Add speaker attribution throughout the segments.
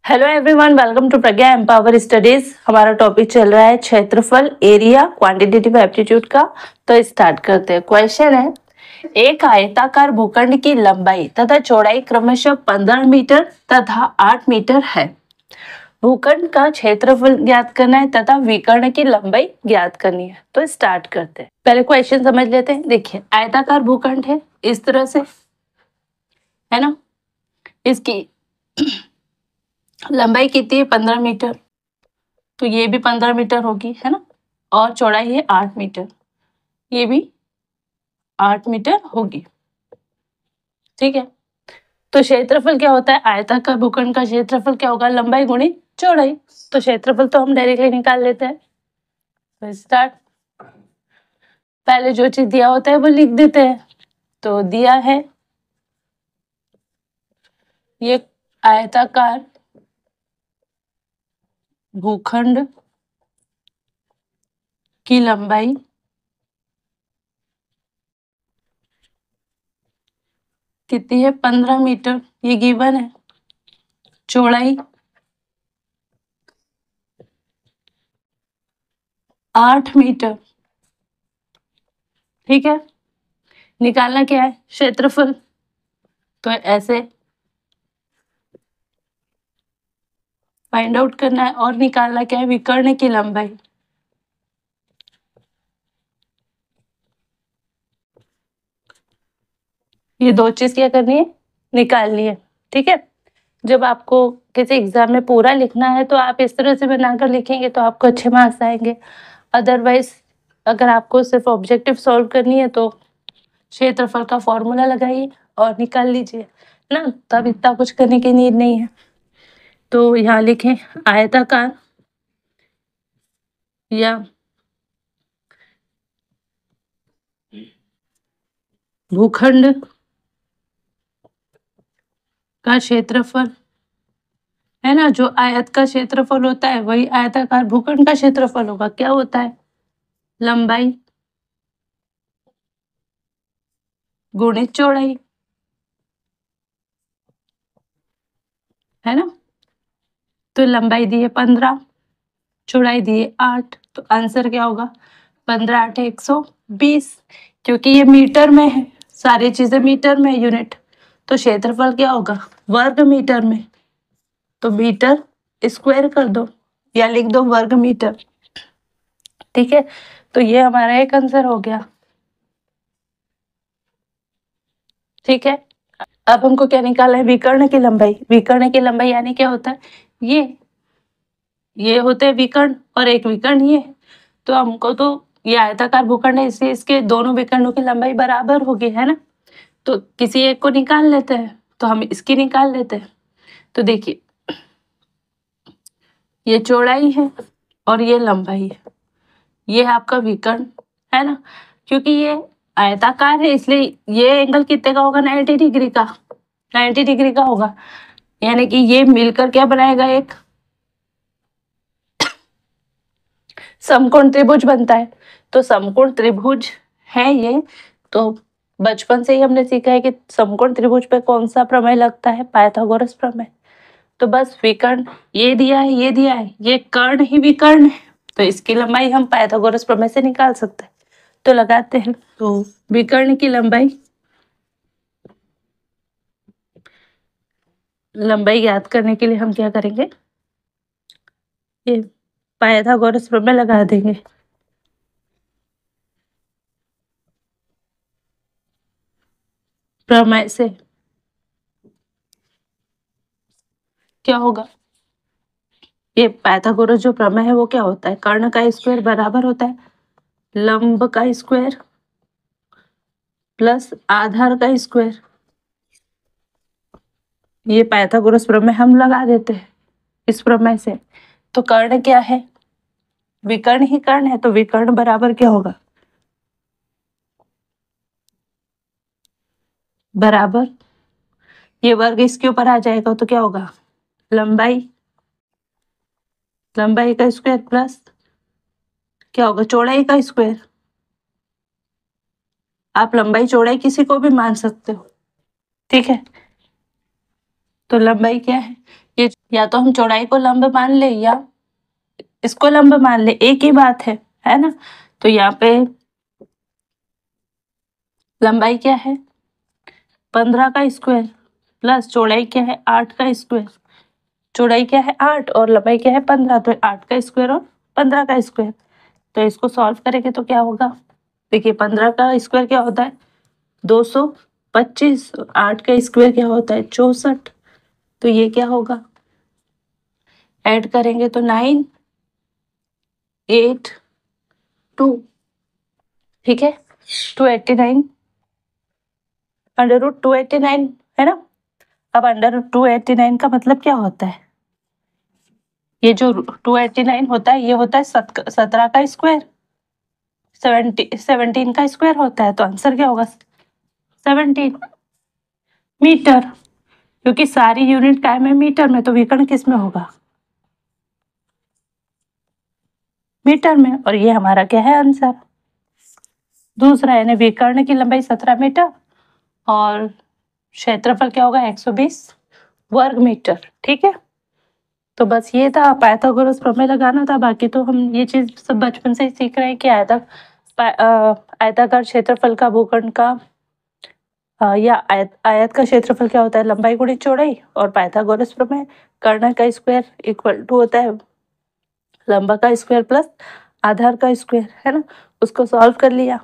Speaker 1: Hello everyone, welcome to Pragya empower studies. हमारा topic चल रहा है क्षेत्रफल, एरिया, क्वांटिटेटिव एप्टीट्यूड का। तो स्टार्ट करते हैं। क्वेश्चन है, एक आयताकार भूखंड की लंबाई तथा चौड़ाई क्रमशः 15 मीटर तथा 8 मीटर है। भूखंड का क्षेत्रफल ज्ञात करना है तथा विकर्ण की लंबाई ज्ञात करनी है। तो स्टार्ट करते हैं। पहले क्वेश्चन समझ लेते हैं। देखिए, आयताकार भूखंड है इस तरह से, है ना। इसकी लंबाई कितनी है? 15 मीटर। तो ये भी 15 मीटर होगी, है ना। और चौड़ाई है 8 मीटर, ये भी 8 मीटर होगी। ठीक है। तो क्षेत्रफल क्या होता है? आयताकार भूखंड का क्षेत्रफल क्या होगा? लंबाई गुणी चौड़ाई। तो क्षेत्रफल तो हम डायरेक्टली निकाल लेते हैं। तो स्टार्ट। पहले जो चीज दिया होता है वो लिख देते हैं। तो दिया है ये आयताकार भूखंड की लंबाई कितनी है? 15 मीटर, ये गिवन है। चौड़ाई 8 मीटर। ठीक है। निकालना क्या है? क्षेत्रफल। तो ऐसे फाइंड आउट करना है। और निकालना क्या है? विकर्ण की लंबाई। ये दो चीज क्या करनी है? निकालनी है। ठीक है। जब आपको किसी एग्जाम में पूरा लिखना है तो आप इस तरह से बनाकर लिखेंगे तो आपको अच्छे मार्क्स आएंगे। अदरवाइज अगर आपको सिर्फ ऑब्जेक्टिव सॉल्व करनी है तो क्षेत्रफल का फॉर्मूला लगाइए और निकाल लीजिए ना, तब इतना कुछ करने की नीड नहीं है। तो यहाँ लिखें आयताकार या भूखंड का क्षेत्रफल, है ना। जो आयत का क्षेत्रफल होता है वही आयताकार भूखंड का क्षेत्रफल होगा। क्या होता है? लंबाई गुणित चौड़ाई, है ना। तो लंबाई दी है 15, चौड़ाई दी है 8। तो आंसर क्या होगा? 15 8 120। क्योंकि ये मीटर में है, सारी चीजें मीटर में यूनिट। तो क्षेत्रफल क्या होगा? वर्ग मीटर में। तो मीटर स्क्वायर कर दो या लिख दो वर्ग मीटर। ठीक है। तो ये हमारा एक आंसर हो गया। ठीक है। अब हमको क्या निकालना है? विकर्ण की लंबाई। विकर्ण की लंबाई यानी क्या होता है? ये होते हैं विकर्ण और एक विकर्ण ये। तो हमको तो ये आयताकार भूखंड है इसलिए इसके दोनों विकर्णों की लंबाई बराबर होगी, है ना। तो किसी एक को निकाल लेते हैं। तो हम इसकी निकाल लेते हैं। तो देखिए, ये चौड़ाई है और ये लंबाई है। ये है आपका विकर्ण, है ना। क्योंकि ये आयताकार है इसलिए ये एंगल कितने का होगा? 90 डिग्री का। 90 डिग्री का होगा। यानी कि ये मिलकर क्या बनाएगा? एक समकोण त्रिभुज बनता है। तो समकोण त्रिभुज है ये। तो बचपन से ही हमने सीखा है कि समकोण त्रिभुज पे कौन सा प्रमेय लगता है? पाइथागोरस प्रमेय। तो बस विकर्ण ये दिया है, ये दिया है, ये कर्ण ही विकर्ण है। तो इसकी लंबाई हम पाइथागोरस प्रमेय से निकाल सकते हैं। तो लगाते हैं। तो विकर्ण की लंबाई ज्ञात करने के लिए हम क्या करेंगे? ये पाइथागोरस प्रमेय लगा देंगे। प्रमेय से क्या होगा? ये पाइथागोरस जो प्रमेय है वो क्या होता है? कर्ण का स्क्वायर बराबर होता है लंब का स्क्वायर प्लस आधार का स्क्वायर। ये पाइथागोरस प्रमेय हम लगा देते हैं इस प्रमेय से। तो कर्ण क्या है? विकर्ण ही कर्ण है। तो विकर्ण बराबर क्या होगा? बराबर ये वर्ग इसके ऊपर आ जाएगा तो क्या होगा? लंबाई लंबाई का स्क्वायर प्लस क्या होगा? चौड़ाई का स्क्वायर। आप लंबाई चौड़ाई किसी को भी मान सकते हो। ठीक है। तो लंबाई क्या है? ये या तो हम चौड़ाई को लंब मान ले या इसको लंब मान ले, एक ही बात है ना। तो यहाँ पे लंबाई क्या है 15 का स्क्वायर प्लस चौड़ाई क्या है 8 का स्क्वायर। चौड़ाई क्या है 8 और लंबाई क्या है 15, तो 8 का स्क्वायर और 15 का स्क्वायर। तो इसको सॉल्व करेंगे तो क्या होगा, देखिए 15 का स्क्वायर क्या होता है 225, 8 का स्क्वायर क्या होता है 64। तो ये क्या होगा, ऐड करेंगे तो 9 8 2, ठीक है 289 √289 है ना। अब √289 का मतलब क्या होता है, ये जो 289 होता है ये होता है 17 का स्क्वायर, 17 का स्क्वायर होता है। तो आंसर क्या होगा 17 मीटर, क्योंकि सारी यूनिट काय में मीटर में, तो विकर्ण किस में होगा मीटर में। और ये हमारा क्या है आंसर। दूसरा यानी विकर्ण की लंबाई 17 मीटर और क्षेत्रफल क्या होगा 120 वर्ग मीटर, ठीक है। तो बस ये था, पाइथागोरस प्रमेय लगाना था। बाकी तो हम ये चीज सब बचपन से ही सीख रहे हैं कि आयताकार क्षेत्रफल का भूखंड का या आयत का क्षेत्रफल क्या होता है लंबाई गुणित चौड़ाई, और पाइथागोरस प्रमेय कर्ण का स्क्वायर इक्वल टू होता है लंबा का स्क्वायर प्लस आधार का स्क्वायर, है ना। उसको सॉल्व कर लिया,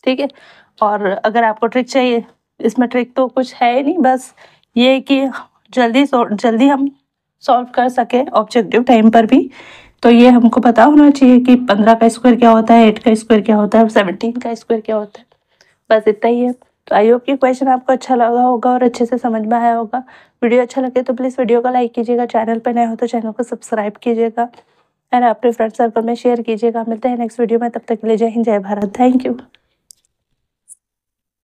Speaker 1: ठीक है। और अगर आपको ट्रिक चाहिए, इसमें ट्रिक तो कुछ है ही नहीं, बस ये कि जल्दी हम सॉल्व कर सके ऑब्जेक्टिव टाइम पर भी। तो ये हमको पता होना चाहिए कि 15 का स्क्वायर क्या होता है, 8 का स्क्वायर क्या होता है और 17 का स्क्वायर क्या होता है। बस इतना ही है। तो आई होप कि क्वेश्चन आपको अच्छा लगा होगा और अच्छे से समझ में आया होगा। वीडियो अच्छा लगे तो प्लीज़ वीडियो को लाइक कीजिएगा, चैनल पर नए हो तो चैनल को सब्सक्राइब कीजिएगा एंड अपने फ्रेंड सर्कल में शेयर कीजिएगा। मिलते हैं नेक्स्ट वीडियो में, तब तक के लिए जय हिंद जय भारत, थैंक यू।